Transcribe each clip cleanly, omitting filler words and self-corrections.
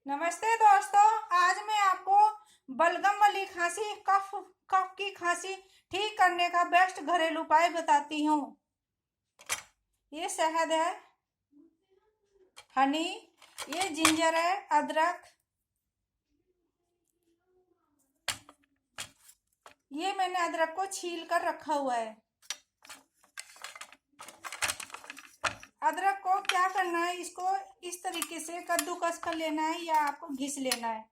नमस्ते दोस्तों। आज मैं आपको बलगम वाली खांसी, कफ की खांसी ठीक करने का बेस्ट घरेलू उपाय बताती हूँ। ये शहद है, हनी, ये जिंजर है, अदरक, ये मैंने अदरक को छील कर रखा हुआ है। अदरक को क्या करना है, इसको इस तरीके से कद्दूकस कर लेना है या आपको घिस लेना है।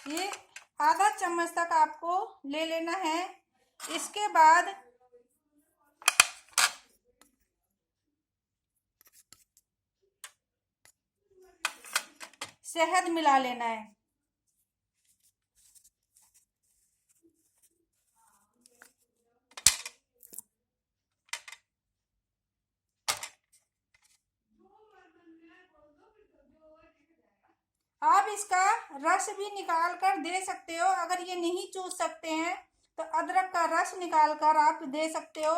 ये आधा चम्मच तक आपको ले लेना है। इसके बाद शहद मिला लेना है। आप इसका रस भी निकाल कर दे सकते हो। अगर ये नहीं चूस सकते हैं तो अदरक का रस निकाल कर आप दे सकते हो।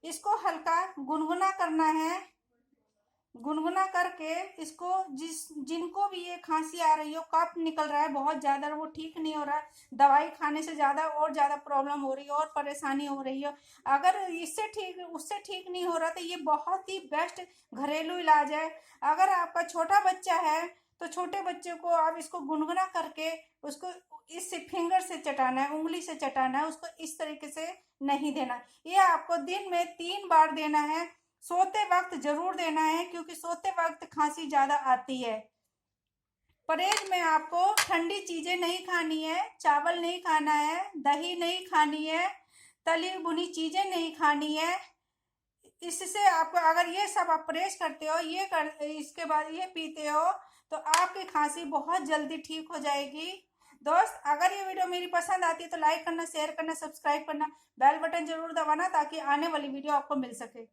इसको हल्का गुनगुना करना है। गुनगुना करके इसको जिनको भी ये खांसी आ रही हो, कफ निकल रहा है बहुत ज़्यादा, वो ठीक नहीं हो रहा, दवाई खाने से ज़्यादा और ज़्यादा प्रॉब्लम हो रही है और परेशानी हो रही है, अगर उससे ठीक नहीं हो रहा तो ये बहुत ही बेस्ट घरेलू इलाज है। अगर आपका छोटा बच्चा है तो छोटे बच्चे को आप इसको गुनगुना करके उसको इस फिंगर से चटाना है, उंगली से चटाना है, उसको इस तरीके से नहीं देना। ये आपको दिन में 3 बार देना है। सोते वक्त जरूर देना है क्योंकि सोते वक्त खांसी ज्यादा आती है। परहेज में आपको ठंडी चीजें नहीं खानी है, चावल नहीं खाना है, दही नहीं खानी है, तली भुनी चीजें नहीं खानी है। इससे आपको अगर ये सब आप परहेज करते हो, इसके बाद ये पीते हो तो आपकी खांसी बहुत जल्दी ठीक हो जाएगी। दोस्त, अगर ये वीडियो मेरी पसंद आती है तो लाइक करना, शेयर करना, सब्सक्राइब करना, बेल बटन जरूर दबाना ताकि आने वाली वीडियो आपको मिल सके।